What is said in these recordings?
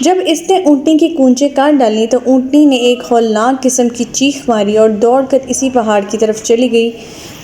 جب اس نے اونٹنی کی کونچیں کاٹ ڈالی تو اونٹنی نے ایک ہولناک قسم کی چیخ ماری اور دوڑ کر اسی پہاڑ کی طرف چلی گئی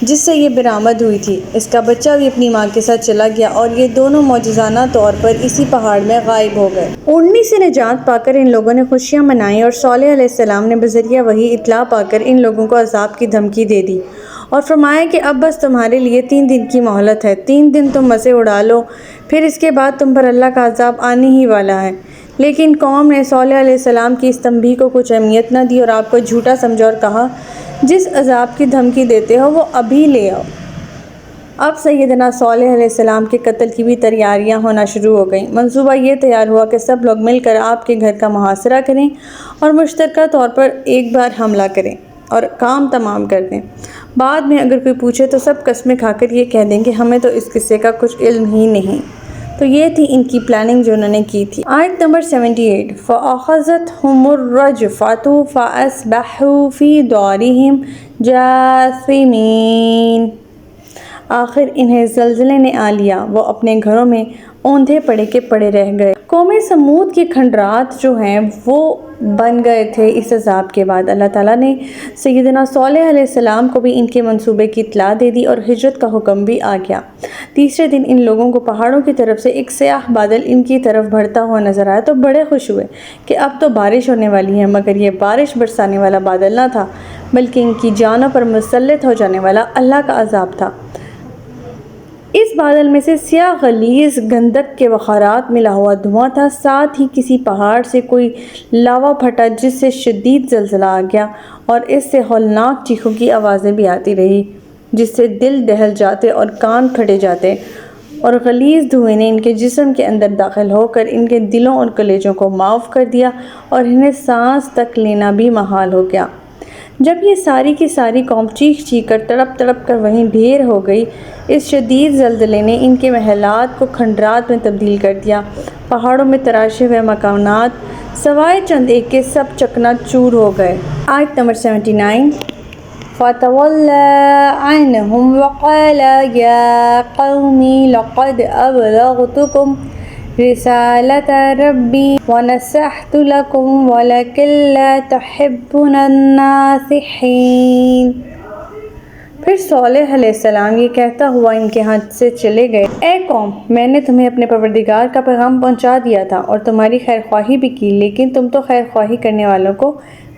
جس سے یہ برآمد ہوئی تھی۔ اس کا بچہ بھی اپنی ماں کے ساتھ چلا گیا اور یہ دونوں معجزانہ طور پر اسی پہاڑ میں غائب ہو گئے۔ اونٹنی سے نجات پا کر ان لوگوں نے خوشیاں منائیں اور صالح علیہ السلام نے بذریعہ وحی اطلاع پا کر ان لوگوں کو عذاب کی دھمکی دے دی اور فرمایا کہ اب بس تمہارے لیے 3 دن کی مہلت ہے، 3 دن تم مزے اڑا لو، پھر اس کے بعد تم پر اللہ کا عذاب آنے ہی والا ہے۔ لیکن قوم نے صالح علیہ السلام کی اس تنبیہ کو کچھ اہمیت نہ دی اور آپ کو جھوٹا سمجھا اور کہا جس عذاب کی دھمکی دیتے ہو وہ ابھی لے آؤ۔ اب سیدنا صالح علیہ السلام کے قتل کی بھی تیاریاں ہونا شروع ہو گئیں۔ منصوبہ یہ تیار ہوا کہ سب لوگ مل کر آپ کے گھر کا محاصرہ کریں اور مشترکہ طور پر ایک بار حملہ کریں اور کام تمام کر دیں۔ بعد میں اگر کوئی پوچھے تو سب قسمیں کھا کر یہ کہہ دیں کہ ہمیں تو اس قصے کا کچھ علم ہی نہیں۔ تو یہ تھی ان کی پلاننگ جو انہوں نے کی تھی۔ آیت نمبر 78 فَأَخَذَتْهُمُ الرَّجْفَةُ فَأَصْبَحُوا فِي دَارِهِمْ جَاثِمِينَ۔ آخر انہیں زلزلے نے آ لیا، وہ اپنے گھروں میں اوندھے پڑے کے پڑے رہ گئے۔ قوم سمود کے کھنڈرات جو ہیں وہ بن گئے تھے اس عذاب کے بعد۔ اللہ تعالیٰ نے سیدنا صالح علیہ السلام کو بھی ان کے منصوبے کی اطلاع دے دی اور ہجرت کا حکم بھی آ گیا۔ تیسرے دن ان لوگوں کو پہاڑوں کی طرف سے ایک سیاہ بادل ان کی طرف بڑھتا ہوا نظر آیا تو بڑے خوش ہوئے کہ اب تو بارش ہونے والی ہے، مگر یہ بارش برسانے والا بادل نہ تھا بلکہ ان کی جانوں پر مسلط ہو جانے والا اللہ کا عذاب تھا۔ اس بادل میں سے سیاہ غلیظ گندھک کے بخارات ملا ہوا دھواں تھا، ساتھ ہی کسی پہاڑ سے کوئی لاوا پھٹا جس سے شدید زلزلہ آ گیا اور اس سے ہولناک چیخوں کی آوازیں بھی آتی رہی جس سے دل دہل جاتے اور کان پھٹے جاتے، اور غلیظ دھوئیں نے ان کے جسم کے اندر داخل ہو کر ان کے دلوں اور کلیجوں کو معاف کر دیا اور انہیں سانس تک لینا بھی محال ہو گیا۔ جب یہ ساری کی ساری قوم چیخ چیخ کر تڑپ تڑپ کر وہیں ڈھیر ہو گئی، اس شدید زلزلے نے ان کے محلات کو کھنڈرات میں تبدیل کر دیا۔ پہاڑوں میں تراشے ہوئے مکانات سوائے چند ایک کے سب چکنا چور ہو گئے۔ آیت نمبر 79 فَتَوَلَّىٰ عَنْهُمْ وَقَالَ يَا قَوْمِ لَقَدْ أَبْلَغْتُكُمْ رِسَالَةَ رَبِّي وَنَصَحْتُ لَكُمْ وَلَكِن لَّا تُحِبُّونَ النَّاصِحِينَ۔ پھر صالح علیہ السلام یہ کہتا ہوا ان کے ہاتھ سے چلے گئے، اے قوم، میں نے تمہیں اپنے پروردگار کا پیغام پہنچا دیا تھا اور تمہاری خیر خواہی بھی کی، لیکن تم تو خیر خواہی کرنے والوں کو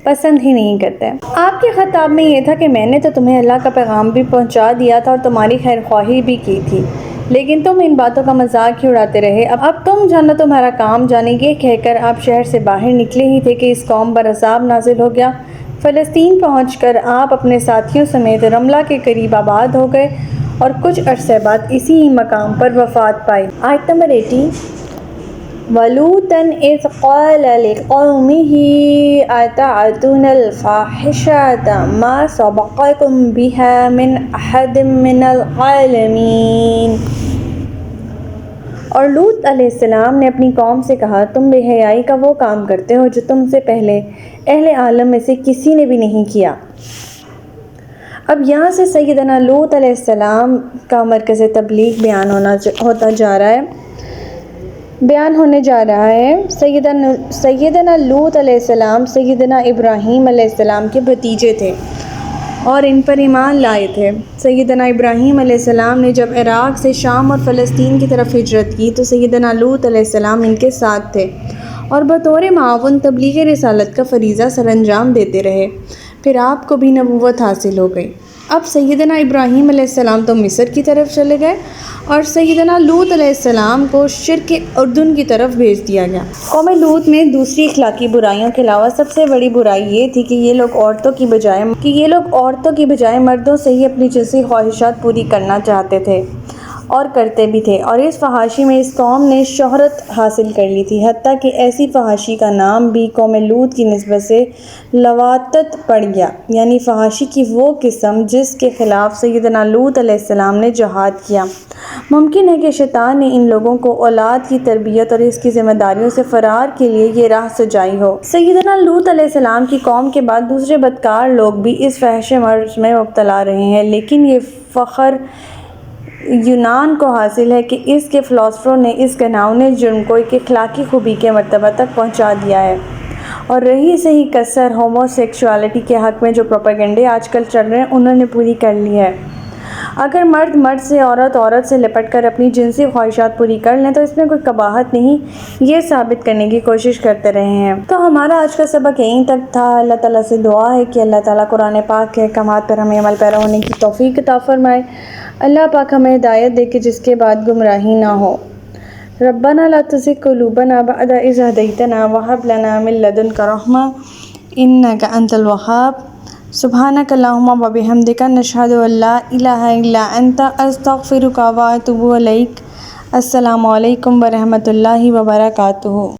پسند ہی نہیں کرتے۔ آپ کے خطاب میں یہ تھا کہ میں نے تو تمہیں اللہ کا پیغام بھی پہنچا دیا تھا اور تمہاری خیر خواہی بھی کی تھی، لیکن تم ان باتوں کا مذاق ہی اڑاتے رہے۔ اب تم جانا تمہارا کام جانے، یہ کہہ کر آپ شہر سے باہر نکلے ہی تھے کہ اس قوم پر عذاب نازل ہو گیا۔ فلسطین پہنچ کر آپ اپنے ساتھیوں سمیت رملہ کے قریب آباد ہو گئے اور کچھ عرصے بعد اسی مقام پر وفات پائی۔ آیت نمبر 80 وَلُوطًا إِذْ قَالَ لِقَوْمِهِ أَتَأْتُونَ الْفَاحِشَةَ مَا سَبَقَكُم بِهَا مِنْ أَحَدٍ مِّنَ الْعَالَمِينَ۔ اور لوط علیہ السلام نے اپنی قوم سے کہا، تم بے حیائی کا وہ کام کرتے ہو جو تم سے پہلے اہل عالم میں سے کسی نے بھی نہیں کیا۔ اب یہاں سے سیدنا لوط علیہ السلام کا مرکز تبلیغ بیان ہونے جا رہا ہے۔ سیدنا لوط علیہ السلام سیدنا ابراہیم علیہ السلام کے بھتیجے تھے اور ان پر ایمان لائے تھے۔ سیدنا ابراہیم علیہ السلام نے جب عراق سے شام اور فلسطین کی طرف ہجرت کی تو سیدنا لوط علیہ السلام ان کے ساتھ تھے اور بطور معاون تبلیغ رسالت کا فریضہ سر انجام دیتے رہے۔ پھر آپ کو بھی نبوت حاصل ہو گئی۔ اب سیدنا ابراہیم علیہ السلام تو مصر کی طرف چلے گئے اور سیدنا لوط علیہ السلام کو شرک اردن کی طرف بھیج دیا گیا۔ قوم لوط میں دوسری اخلاقی برائیوں کے علاوہ سب سے بڑی برائی یہ تھی کہ یہ لوگ عورتوں کی بجائے مردوں سے ہی اپنی جنسی خواہشات پوری کرنا چاہتے تھے اور کرتے بھی تھے، اور اس فحاشی میں اس قوم نے شہرت حاصل کر لی تھی، حتیٰ کہ ایسی فحاشی کا نام بھی قوم لوط کی نسبت سے لواطت پڑ گیا، یعنی فحاشی کی وہ قسم جس کے خلاف سیدنا لوط علیہ السلام نے جہاد کیا۔ ممکن ہے کہ شیطان نے ان لوگوں کو اولاد کی تربیت اور اس کی ذمہ داریوں سے فرار کے لیے یہ راہ سجائی ہو۔ سیدنا لوط علیہ السلام کی قوم کے بعد دوسرے بدکار لوگ بھی اس فحش مرض میں مبتلا رہے ہیں، لیکن یہ یونان کو حاصل ہے کہ اس کے فلاسفروں نے اس گھناؤنے جرم کو ایک اخلاقی خوبی کے مرتبہ تک پہنچا دیا ہے۔ اور رہی صحیح کسر ہومو سیکشوالٹی کے حق میں جو پروپیگنڈے آج کل چل رہے ہیں، انہوں نے پوری کر لی ہے۔ اگر مرد مرد سے، عورت عورت سے لپٹ کر اپنی جنسی خواہشات پوری کر لیں تو اس میں کوئی قباحت نہیں، یہ ثابت کرنے کی کوشش کرتے رہے ہیں۔ تو ہمارا آج کا سبق یہیں تک تھا۔ اللہ تعالیٰ سے دعا ہے کہ اللہ تعالیٰ قرآن پاک کے احکامات پر ہمیں عمل پیرا ہونے کی توفیق عطا فرمائے۔ اللہ پاک ہمیں ہدایت دے کہ جس کے بعد گمراہی نہ ہو۔ ربنا لا تزغ قلوبنا بعد إذ هديتنا وهب لنا من لدنك رحمة إنك أنت الوهاب۔ سبحانك اللهم وبحمدك نشهد أن لا إله إلا أنت أستغفرك وأتوب إليك۔ السلام علیکم ورحمۃ اللہ وبرکاتہ۔